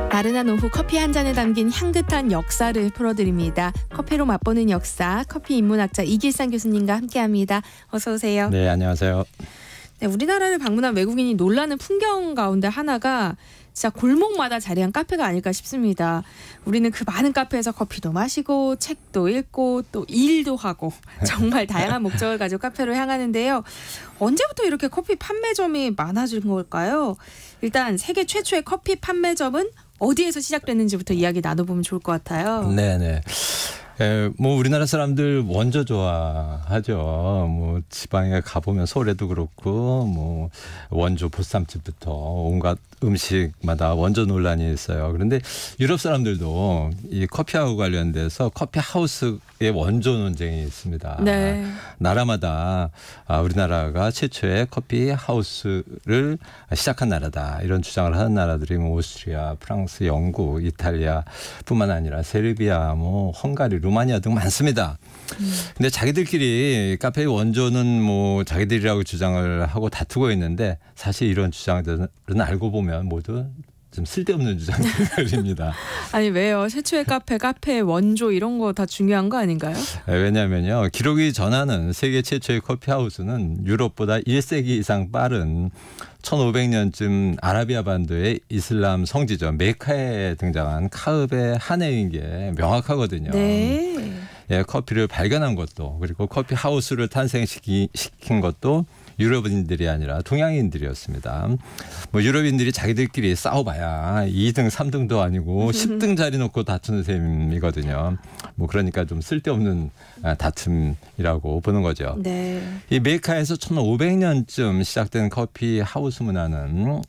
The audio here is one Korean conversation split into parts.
나른한 오후 커피 한 잔에 담긴 향긋한 역사를 풀어드립니다. 커피로 맛보는 역사, 커피 인문학자 이길상 교수님과 함께합니다. 어서 오세요. 네, 안녕하세요. 네, 우리나라를 방문한 외국인이 놀라는 풍경 가운데 하나가 진짜 골목마다 자리한 카페가 아닐까 싶습니다. 우리는 그 많은 카페에서 커피도 마시고 책도 읽고 또 일도 하고 정말 다양한 목적을 가지고 카페로 향하는데요. 언제부터 이렇게 커피 판매점이 많아진 걸까요? 일단 세계 최초의 커피 판매점은 어디에서 시작됐는지부터 이야기 나눠보면 좋을 것 같아요. 네네. 뭐 우리나라 사람들 원조 좋아하죠. 뭐 지방에 가보면 서울에도 그렇고 뭐 원조 보쌈집부터 온갖 음식마다 원조 논란이 있어요. 그런데 유럽 사람들도 이 커피하고 관련돼서 커피 하우스의 원조 논쟁이 있습니다. 네. 나라마다 우리나라가 최초의 커피 하우스를 시작한 나라다 이런 주장을 하는 나라들이 뭐 오스트리아, 프랑스, 영국, 이탈리아뿐만 아니라 세르비아, 뭐 헝가리, 루마니아 등 많습니다. 근데 자기들끼리 카페의 원조는 뭐 자기들이라고 주장을 하고 다투고 있는데 사실 이런 주장들은 알고 보면 모두 좀 쓸데없는 주장들입니다. 아니 왜요? 최초의 카페의 원조 이런 거 다 중요한 거 아닌가요? 왜냐하면요. 기록이 전하는 세계 최초의 커피하우스는 유럽보다 1세기 이상 빠른 1500년쯤 아라비아 반도의 이슬람 성지죠. 메카에 등장한 카읍의 한 해인 게 명확하거든요. 네. 예, 커피를 발견한 것도 그리고 커피 하우스를 탄생시킨 것도 유럽인들이 아니라 동양인들이었습니다. 뭐 유럽인들이 자기들끼리 싸워봐야 2등, 3등도 아니고 10등 자리 놓고 다투는 셈이거든요. 뭐 그러니까 좀 쓸데없는 다툼이라고 보는 거죠. 네. 이 메카에서 1500년쯤 시작된 커피 하우스 문화는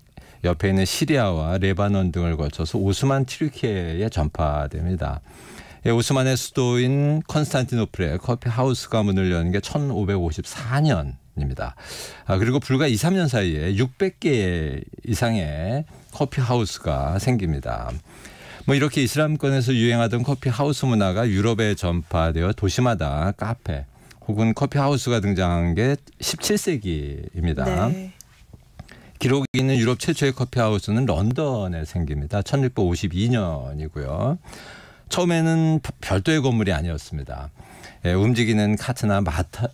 옆에 있는 시리아와 레바논 등을 거쳐서 오스만 튀르키예에 전파됩니다. 오스만의 수도인 컨스탄티노플에 커피 하우스가 문을 여는 게 1554년입니다. 그리고 불과 2, 3년 사이에 600개 이상의 커피 하우스가 생깁니다. 뭐 이렇게 이슬람권에서 유행하던 커피 하우스 문화가 유럽에 전파되어 도시마다 카페 혹은 커피 하우스가 등장한 게 17세기입니다. 네. 기록이 있는 유럽 최초의 커피 하우스는 런던에 생깁니다. 1652년이고요. 처음에는 별도의 건물이 아니었습니다. 움직이는 카트나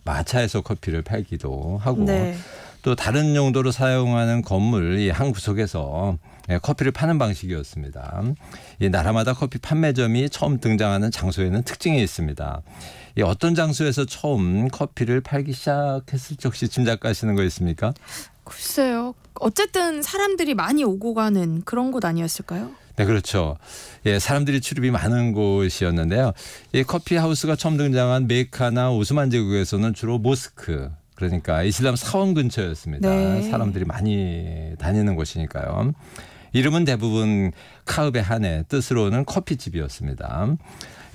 마차에서 커피를 팔기도 하고 네. 또 다른 용도로 사용하는 건물 한 구석에서 커피를 파는 방식이었습니다. 이 나라마다 커피 판매점이 처음 등장하는 장소에는 특징이 있습니다. 이 어떤 장소에서 처음 커피를 팔기 시작했을지 혹시 짐작하시는 거 있습니까? 글쎄요. 어쨌든 사람들이 많이 오고 가는 그런 곳 아니었을까요? 네, 그렇죠. 예, 사람들이 출입이 많은 곳이었는데요. 이 커피 하우스가 처음 등장한 메카나 오스만 제국에서는 주로 모스크, 그러니까 이슬람 사원 근처였습니다. 네. 사람들이 많이 다니는 곳이니까요. 이름은 대부분 카읍의 한해 뜻으로는 커피집이었습니다.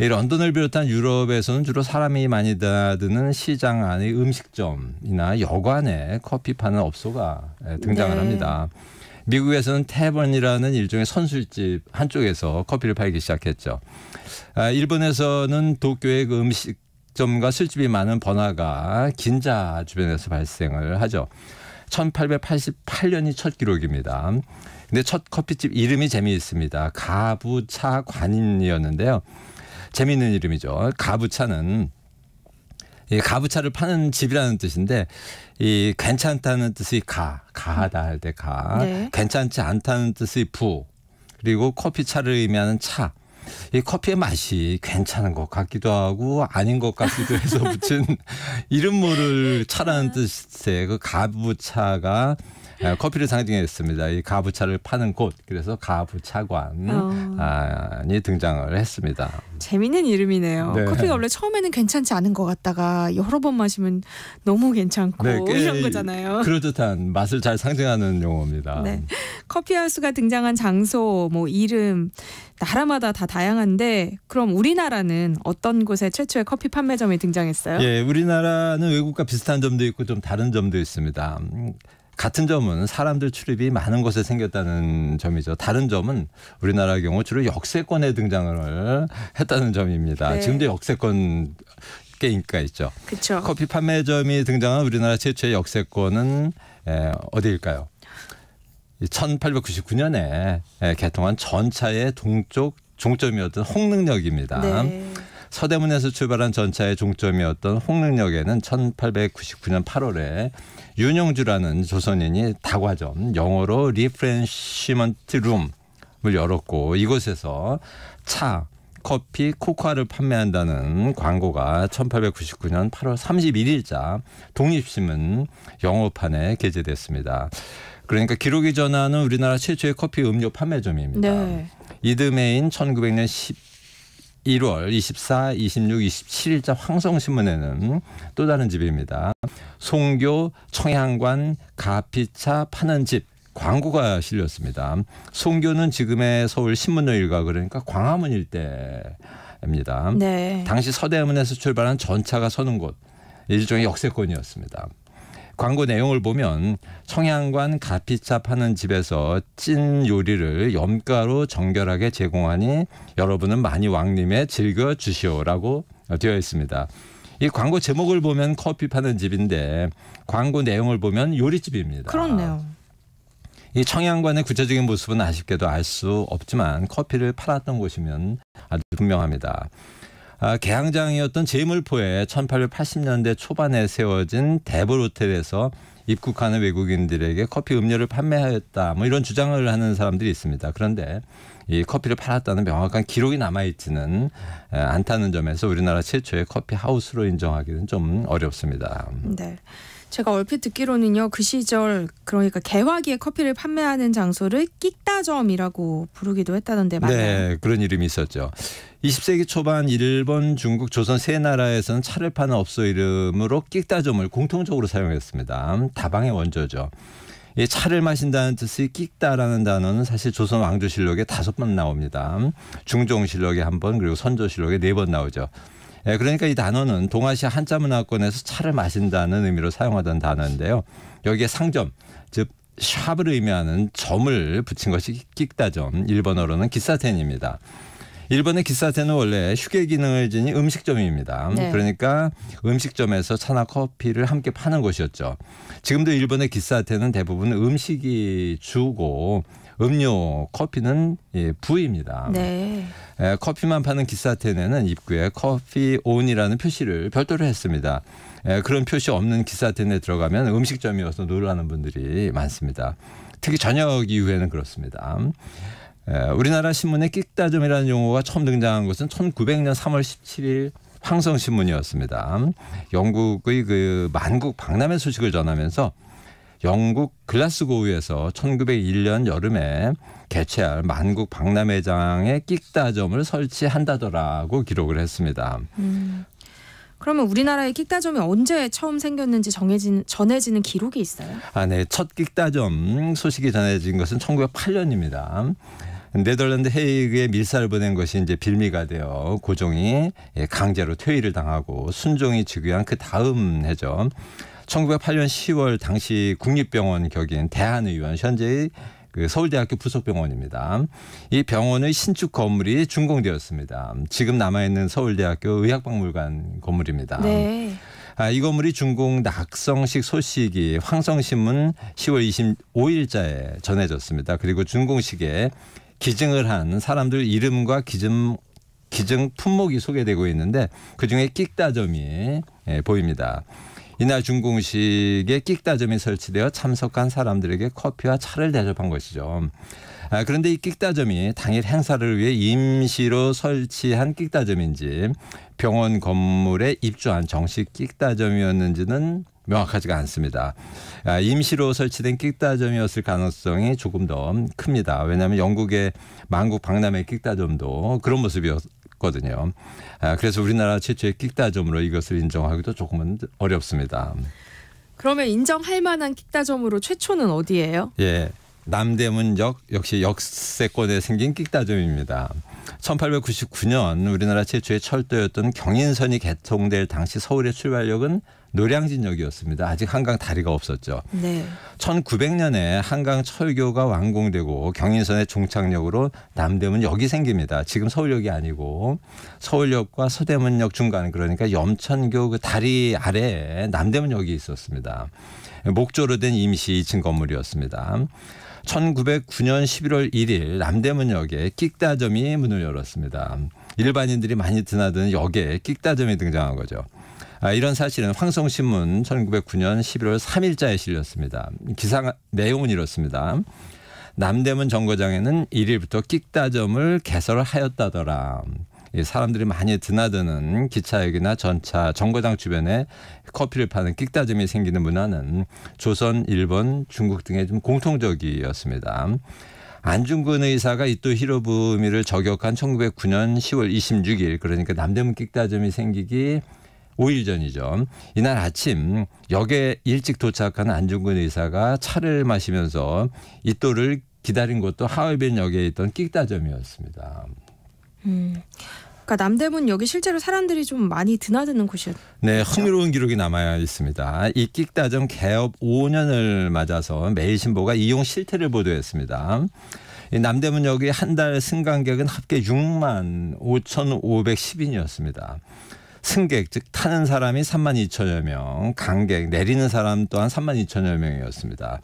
이 런던을 비롯한 유럽에서는 주로 사람이 많이 다니는 시장 안의 음식점이나 여관에 커피 파는 업소가 등장을 네. 합니다. 미국에서는 태번이라는 일종의 선술집 한쪽에서 커피를 팔기 시작했죠. 일본에서는 도쿄의 그 음식점과 술집이 많은 번화가 긴자 주변에서 발생을 하죠. 1888년이 첫 기록입니다. 근데 첫 커피집 이름이 재미있습니다. 가부차 관인이었는데요. 재미있는 이름이죠. 가부차는 이 가부차를 파는 집이라는 뜻인데 이 괜찮다는 뜻이 가하다 할 때 가, 네. 괜찮지 않다는 뜻의 부, 그리고 커피차를 의미하는 차. 이 커피의 맛이 괜찮은 것 같기도 하고 아닌 것 같기도 해서 붙인 이름 모를 차라는 뜻의 그 가부차가 커피를 상징했습니다. 이 가부차를 파는 곳, 그래서 가부차관이 등장을 했습니다. 재밌는 이름이네요. 네. 커피가 원래 처음에는 괜찮지 않은 것 같다가 여러 번 마시면 너무 괜찮고 네, 이런 거잖아요. 그럴듯한 맛을 잘 상징하는 용어입니다. 네. 커피하우스가 등장한 장소, 뭐 이름, 나라마다 다 다양한데 그럼 우리나라는 어떤 곳에 최초의 커피 판매점이 등장했어요? 예, 우리나라는 외국과 비슷한 점도 있고 좀 다른 점도 있습니다. 같은 점은 사람들 출입이 많은 곳에 생겼다는 점이죠. 다른 점은 우리나라의 경우 주로 역세권에 등장을 했다는 점입니다. 네. 지금도 역세권 꽤 인기가 있죠. 그렇죠. 커피 판매점이 등장한 우리나라 최초의 역세권은 어디일까요? 1899년에 개통한 전차의 동쪽 종점이었던 홍능역입니다. 네. 서대문에서 출발한 전차의 종점이었던 홍능역에는 1899년 8월에 윤용주라는 조선인이 다과점, 영어로 리프레시먼트 룸을 열었고, 이곳에서 차, 커피, 코코아를 판매한다는 광고가 1899년 8월 31일자 독립신문 영어판에 게재됐습니다. 그러니까 기록이 전하는 우리나라 최초의 커피 음료 판매점입니다. 네. 이듬해인 1900년 1월 24, 26, 27일자 황성신문에는 또 다른 집입니다. 송교 청양관 가피차 파는 집 광고가 실렸습니다. 송교는 지금의 서울 신문로 일가, 그러니까 광화문 일대입니다. 네. 당시 서대문에서 출발한 전차가 서는 곳, 일종의 역세권이었습니다. 광고 내용을 보면 청양관 가피차 파는 집에서 찐 요리를 염가로 정결하게 제공하니 여러분은 많이 왕림에 즐겨 주시오라고 되어 있습니다. 이 광고 제목을 보면 커피 파는 집인데 광고 내용을 보면 요리집입니다. 그렇네요. 이 청양관의 구체적인 모습은 아쉽게도 알 수 없지만 커피를 팔았던 곳이면 아주 분명합니다. 개항장이었던 제물포에 1880년대 초반에 세워진 데볼 호텔에서 입국하는 외국인들에게 커피 음료를 판매하였다, 뭐 이런 주장을 하는 사람들이 있습니다. 그런데 이 커피를 팔았다는 명확한 기록이 남아있지는 않다는 점에서 우리나라 최초의 커피 하우스로 인정하기는 좀 어렵습니다. 네. 제가 얼핏 듣기로는요, 그 시절 그러니까 개화기에 커피를 판매하는 장소를 끽다점이라고 부르기도 했다던데 맞나요? 네, 그런 이름이 있었죠. 20세기 초반 일본, 중국, 조선 세 나라에서는 차를 파는 업소 이름으로 끽다점을 공통적으로 사용했습니다. 다방의 원조죠. 이 차를 마신다는 뜻의 끽다라는 단어는 사실 조선 왕조실록에 5번 나옵니다. 중종실록에 1번, 그리고 선조실록에 4번 나오죠. 그러니까 이 단어는 동아시아 한자 문화권에서 차를 마신다는 의미로 사용하던 단어인데요. 여기에 상점, 즉 샵을 의미하는 점을 붙인 것이 끽다점, 일본어로는 기사텐입니다. 일본의 기사텐은 원래 휴게 기능을 지닌 음식점입니다. 네. 그러니까 음식점에서 차나 커피를 함께 파는 곳이었죠. 지금도 일본의 기사텐은 대부분 음식이 주고 음료, 커피는 부입니다. 네. 커피만 파는 기사텐에는 입구에 커피온이라는 표시를 별도로 했습니다. 그런 표시 없는 기사텐에 들어가면 음식점이어서 놀라는 분들이 많습니다. 특히 저녁 이후에는 그렇습니다. 우리나라 신문에 끽다점이라는 용어가 처음 등장한 것은 1900년 3월 17일 황성신문이었습니다. 영국의 그 만국 박람회 소식을 전하면서 영국 글라스고우에서 1901년 여름에 개최할 만국 박람회장에 끽다점을 설치한다더라고 기록을 했습니다. 그러면 우리나라의 끽다점이 언제 처음 생겼는지 전해지는 기록이 있어요? 네. 첫 끽다점 소식이 전해진 것은 1908년입니다. 네덜란드 헤이그에 밀사를 보낸 것이 이제 빌미가 되어 고종이 강제로 퇴위를 당하고 순종이 즉위한 그 다음 해죠. 1908년 10월 당시 국립병원 격인 대한의원, 현재의 그 서울대학교 부속병원입니다. 이 병원의 신축 건물이 준공되었습니다. 지금 남아있는 서울대학교 의학박물관 건물입니다. 네. 이 건물이 준공 낙성식 소식이 황성신문 10월 25일자에 전해졌습니다. 그리고 준공식에 기증을 한 사람들 이름과 기증 품목이 소개되고 있는데 그중에 끽다점이 보입니다. 이날 준공식에 끽다점이 설치되어 참석한 사람들에게 커피와 차를 대접한 것이죠. 그런데 이 끽다점이 당일 행사를 위해 임시로 설치한 끽다점인지 병원 건물에 입주한 정식 끽다점이었는지는 명확하지가 않습니다. 임시로 설치된 끽다점이었을 가능성이 조금 더 큽니다. 왜냐하면 영국의 만국 박람회 끽다점도 그런 모습이었거든요. 그래서 우리나라 최초의 끽다점으로 이것을 인정하기도 조금은 어렵습니다. 그러면 인정할 만한 끽다점으로 최초는 어디예요? 예, 남대문역 역시 역세권에 생긴 끽다점입니다. 1899년 우리나라 최초의 철도였던 경인선이 개통될 당시 서울의 출발역은 노량진역이었습니다. 아직 한강 다리가 없었죠. 네. 1900년에 한강 철교가 완공되고 경인선의 종착역으로 남대문역이 생깁니다. 지금 서울역이 아니고 서울역과 서대문역 중간, 그러니까 염천교 그 다리 아래에 남대문역이 있었습니다. 목조로 된 임시 2층 건물이었습니다. 1909년 11월 1일 남대문역에 끽다점이 문을 열었습니다. 일반인들이 많이 드나드는 역에 끽다점이 등장한 거죠. 이런 사실은 황성신문 1909년 11월 3일자에 실렸습니다. 기사 내용은 이렇습니다. 남대문 정거장에는 1일부터 끽다점을 개설하였다더라. 사람들이 많이 드나드는 기차역이나 전차, 정거장 주변에 커피를 파는 끽다점이 생기는 문화는 조선, 일본, 중국 등에 좀 공통적이었습니다. 안중근 의사가 이토 히로부미를 저격한 1909년 10월 26일, 그러니까 남대문 끽다점이 생기기 5일 전이죠. 이날 아침 역에 일찍 도착한 안중근 의사가 차를 마시면서 이토를 기다린 곳도 하얼빈역에 있던 끽다점이었습니다. 그러니까 남대문 역이 실제로 사람들이 좀 많이 드나드는 곳이었죠. 네, 흥미로운 기록이 남아 있습니다. 이 끽다점 개업 5년을 맞아서 매일신보가 이용 실태를 보도했습니다. 남대문역의 한 달 승강객은 합계 6만 5,510인이었습니다. 승객, 즉 타는 사람이 3만 2천여 명, 강객, 내리는 사람 또한 3만 2천여 명이었습니다.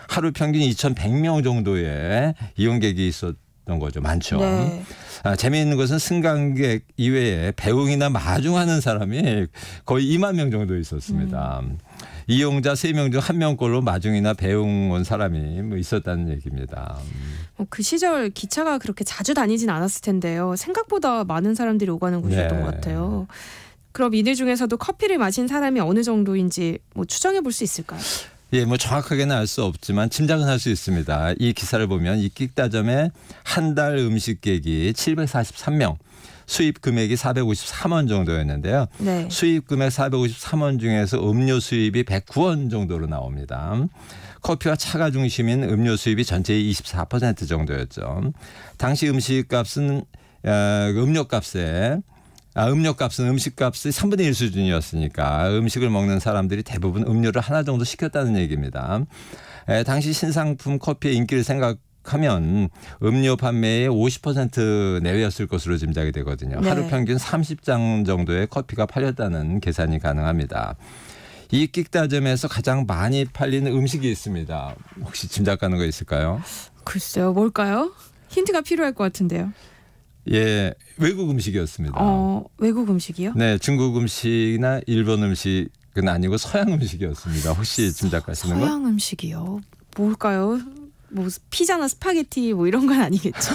하루 평균 2,100명 정도의 이용객이 있었던 거죠. 많죠. 네. 재미있는 것은 승강객 이외에 배웅이나 마중하는 사람이 거의 2만 명 정도 있었습니다. 이용자 3명 중 1명꼴로 마중이나 배웅 온 사람이 있었다는 얘기입니다. 그 시절 기차가 그렇게 자주 다니진 않았을 텐데요. 생각보다 많은 사람들이 오가는 곳이었던 것 같아요. 그럼 이들 중에서도 커피를 마신 사람이 어느 정도인지 추정해 볼 수 있을까요? 예, 정확하게는 알 수 없지만 짐작은 할 수 있습니다. 이 기사를 보면 이 끽다점의 한 달 음식객이 743명, 수입 금액이 453원 정도였는데요. 네. 수입 금액 453원 중에서 음료 수입이 109원 정도로 나옵니다. 커피와 차가 중심인 음료 수입이 전체의 24% 정도였죠. 당시 음식값은 음료값은 음식값의 3분의 1 수준이었으니까 음식을 먹는 사람들이 대부분 음료를 하나 정도 시켰다는 얘기입니다. 당시 신상품 커피의 인기를 생각하면 음료 판매의 50% 내외였을 것으로 짐작이 되거든요. 네. 하루 평균 30장 정도의 커피가 팔렸다는 계산이 가능합니다. 이 끽다점에서 가장 많이 팔리는 음식이 있습니다. 혹시 짐작 가는 거 있을까요? 글쎄요. 뭘까요? 힌트가 필요할 것 같은데요. 예, 외국 음식이었습니다. 외국 음식이요? 네, 중국 음식이나 일본 음식은 아니고 서양 음식이었습니다. 혹시 짐작 가시는 거? 서양 음식이요? 뭘까요? 피자나 스파게티 이런 건 아니겠죠?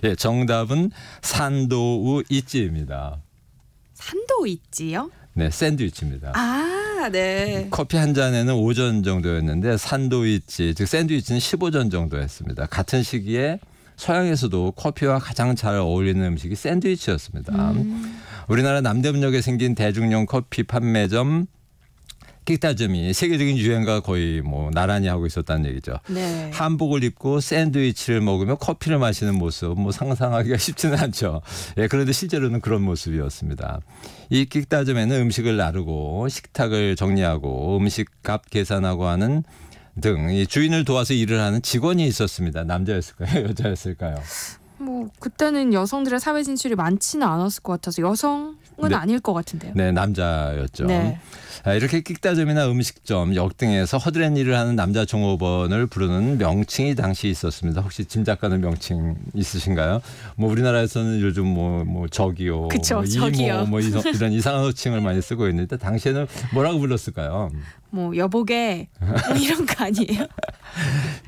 예, 정답은 산도우 이찌입니다. 산도 있지요? 네, 샌드위치입니다. 네. 커피 한 잔에는 5전 정도였는데 산도이치, 즉 샌드위치는 15전 정도 했습니다. 같은 시기에 서양에서도 커피와 가장 잘 어울리는 음식이 샌드위치였습니다. 우리나라 남대문역에 생긴 대중용 커피 판매점 끽다점이 세계적인 유행과 거의 나란히 하고 있었다는 얘기죠. 네. 한복을 입고 샌드위치를 먹으며 커피를 마시는 모습 상상하기가 쉽지는 않죠. 예, 그런데 실제로는 그런 모습이었습니다. 이 끽다점에는 음식을 나르고 식탁을 정리하고 음식값 계산하고 하는 등 이 주인을 도와서 일을 하는 직원이 있었습니다. 남자였을까요? 여자였을까요? 그때는 여성들의 사회 진출이 많지는 않았을 것 같아서 여성은 아닐 것 같은데요. 네, 남자였죠. 네. 이렇게 끽다점이나 음식점, 역 등에서 허드렛 일을 하는 남자 종업원을 부르는 명칭이 당시 있었습니다. 혹시 짐작 가는 명칭 있으신가요? 우리나라에서는 요즘 저기요, 그쵸, 이모, 저기요. 이런 이상한 호칭을 많이 쓰고 있는데 당시에는 뭐라고 불렀을까요? 여보게 이런 거 아니에요?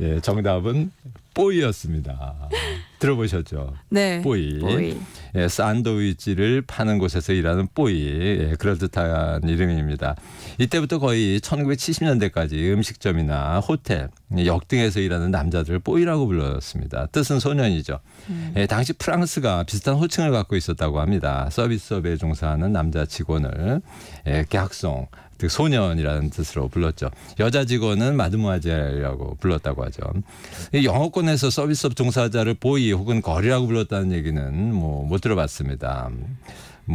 예, 정답은 뽀이였습니다. 들어보셨죠? 네. 뽀이. 뽀이. 예, 샌드위치를 파는 곳에서 일하는 뽀이. 예, 그럴듯한 이름입니다. 이때부터 거의 1970년대까지 음식점이나 호텔, 역 등에서 일하는 남자들을 뽀이라고 불렀습니다. 뜻은 소년이죠. 예, 당시 프랑스가 비슷한 호칭을 갖고 있었다고 합니다. 서비스업에 종사하는 남자 직원을 객송, 즉 소년이라는 뜻으로 불렀죠. 여자 직원은 마드모아젤이라고 불렀다고 하죠. 영어권에서 서비스업 종사자를 보이 혹은 거리라고 불렀다는 얘기는 못 들어봤습니다.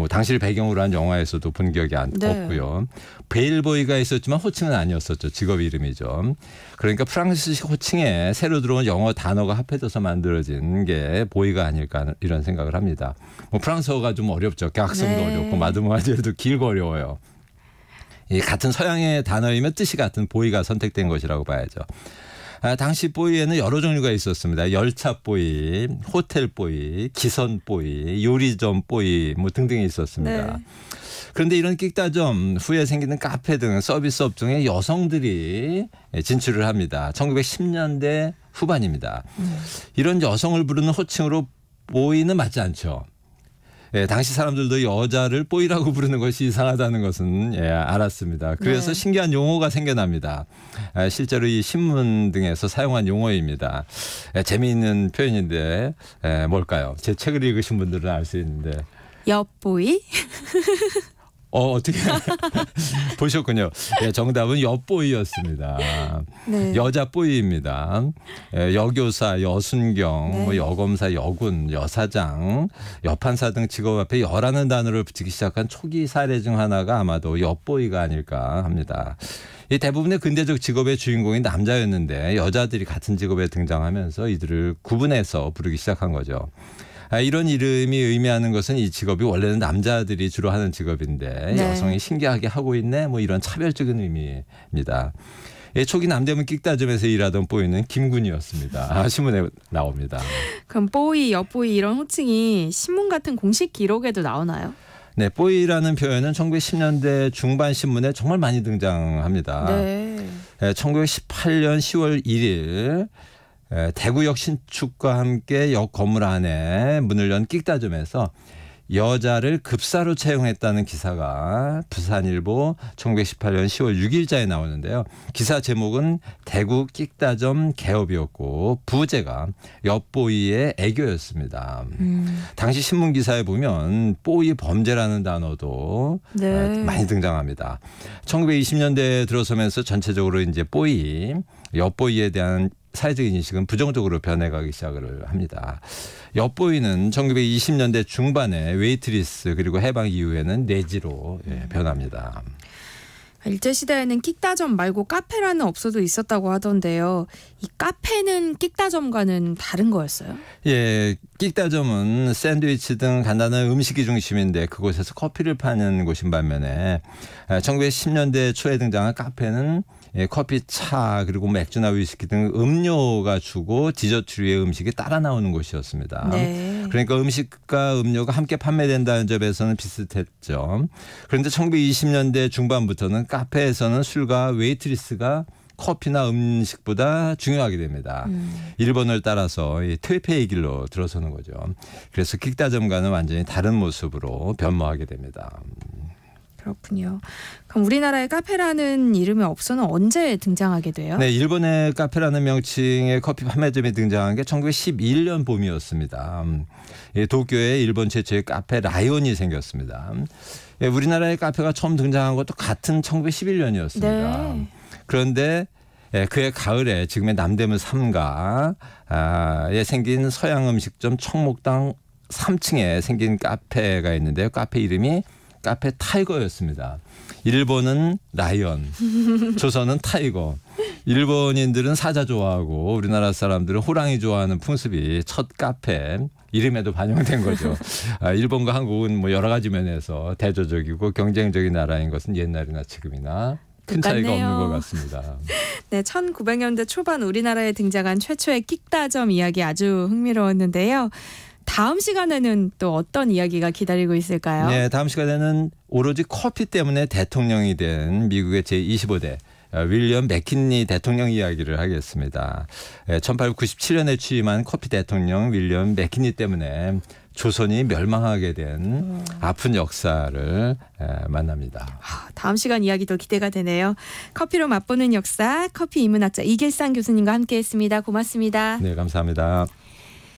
당시를 배경으로 한 영화에서도 본 기억이 없고요. 베일보이가 있었지만 호칭은 아니었었죠. 직업 이름이죠. 그러니까 프랑스식 호칭에 새로 들어온 영어 단어가 합해져서 만들어진 게 보이가 아닐까 이런 생각을 합니다. 프랑스어가 좀 어렵죠. 객송도 어렵고 마드모아젤도 길고 어려워요. 같은 서양의 단어이면 뜻이 같은 보이가 선택된 것이라고 봐야죠. 당시 뽀이에는 여러 종류가 있었습니다. 열차 뽀이, 호텔 뽀이, 기선 뽀이, 요리점 뽀이 뭐 등등이 있었습니다. 네. 그런데 이런 끽다점 후에 생기는 카페 등 서비스 업종에 여성들이 진출을 합니다. 1910년대 후반입니다. 이런 여성을 부르는 호칭으로 뽀이는 맞지 않죠. 예, 당시 사람들도 여자를 뽀이라고 부르는 것이 이상하다는 것은 알았습니다. 그래서 네. 신기한 용어가 생겨납니다. 실제로 이 신문 등에서 사용한 용어입니다. 재미있는 표현인데 뭘까요? 제 책을 읽으신 분들은 알 수 있는데. 엿보이? 어떻게 보셨군요. 예, 정답은 엿보이였습니다. 네. 여자 보이입니다. 여교사, 여순경, 네. 뭐 여검사, 여군, 여사장, 여판사 등 직업 앞에 여라는 단어를 붙이기 시작한 초기 사례 중 하나가 아마도 엿보이가 아닐까 합니다. 이 대부분의 근대적 직업의 주인공이 남자였는데 여자들이 같은 직업에 등장하면서 이들을 구분해서 부르기 시작한 거죠. 이런 이름이 의미하는 것은 이 직업이 원래는 남자들이 주로 하는 직업인데 네. 여성이 신기하게 하고 있네 뭐 이런 차별적인 의미입니다. 초기 남대문 끽다점에서 일하던 뽀이는 김군이었습니다. 신문에 나옵니다. 그럼 뽀이, 엿보이 이런 호칭이 신문 같은 공식 기록에도 나오나요? 네, 뽀이라는 표현은 1910년대 중반 신문에 정말 많이 등장합니다. 네. 1918년 10월 1일 대구역 신축과 함께 역 건물 안에 문을 연 끽다점에서 여자를 급사로 채용했다는 기사가 부산일보 1918년 10월 6일자에 나오는데요. 기사 제목은 대구 끽다점 개업이었고 부제가 엿보이의 애교였습니다. 당시 신문 기사에 보면 뽀이 범죄라는 단어도 네. 많이 등장합니다. 1920년대에 들어서면서 전체적으로 이제 뽀이, 엿보이에 대한 사회적인 인식은 부정적으로 변해가기 시작을 합니다. 엿보이는 1920년대 중반에 웨이트리스 그리고 해방 이후에는 내지로 변합니다. 일제시대에는 끽다점 말고 카페라는 업소도 있었다고 하던데요. 이 카페는 끽다점과는 다른 거였어요? 예, 끽다점은 샌드위치 등 간단한 음식이 중심인데 그곳에서 커피를 파는 곳인 반면에 1910년대 초에 등장한 카페는 커피, 차 그리고 맥주나 위스키 등 음료가 주고 디저트류의 음식이 따라 나오는 곳이었습니다. 네. 그러니까 음식과 음료가 함께 판매된다는 점에서는 비슷했죠. 그런데 1920년대 중반부터는 카페에서는 술과 웨이트리스가 커피나 음식보다 중요하게 됩니다. 일본을 따라서 이 퇴폐의 길로 들어서는 거죠. 그래서 끽다점과는 완전히 다른 모습으로 변모하게 됩니다. 그렇군요. 그럼 우리나라의 카페라는 이름의 업소는 언제 등장하게 돼요? 네, 일본의 카페라는 명칭의 커피 판매점이 등장한 게 1911년 봄이었습니다. 도쿄에 일본 최초의 카페 라이온이 생겼습니다. 우리나라의 카페가 처음 등장한 것도 같은 1911년이었습니다. 네. 그런데 그해 가을에 지금의 남대문 3가에 생긴 서양 음식점 청목당 3층에 생긴 카페가 있는데요. 카페 이름이 카페 타이거였습니다. 일본은 라이언, 조선은 타이거. 일본인들은 사자 좋아하고 우리나라 사람들은 호랑이 좋아하는 풍습이 첫 카페 이름에도 반영된 거죠. 일본과 한국은 뭐 여러 가지 면에서 대조적이고 경쟁적인 나라인 것은 옛날이나 지금이나 큰 차이가 똑같네요. 없는 것 같습니다. 네, 1900년대 초반 우리나라에 등장한 최초의 끽다점 이야기 아주 흥미로웠는데요. 다음 시간에는 또 어떤 이야기가 기다리고 있을까요? 네, 다음 시간에는 오로지 커피 때문에 대통령이 된 미국의 제25대 윌리엄 맥킨리 대통령 이야기를 하겠습니다. 1897년에 취임한 커피 대통령 윌리엄 맥킨리 때문에 조선이 멸망하게 된 아픈 역사를 만납니다. 다음 시간 이야기도 기대가 되네요. 커피로 맛보는 역사, 커피 인문학자 이길상 교수님과 함께했습니다. 고맙습니다. 네, 감사합니다.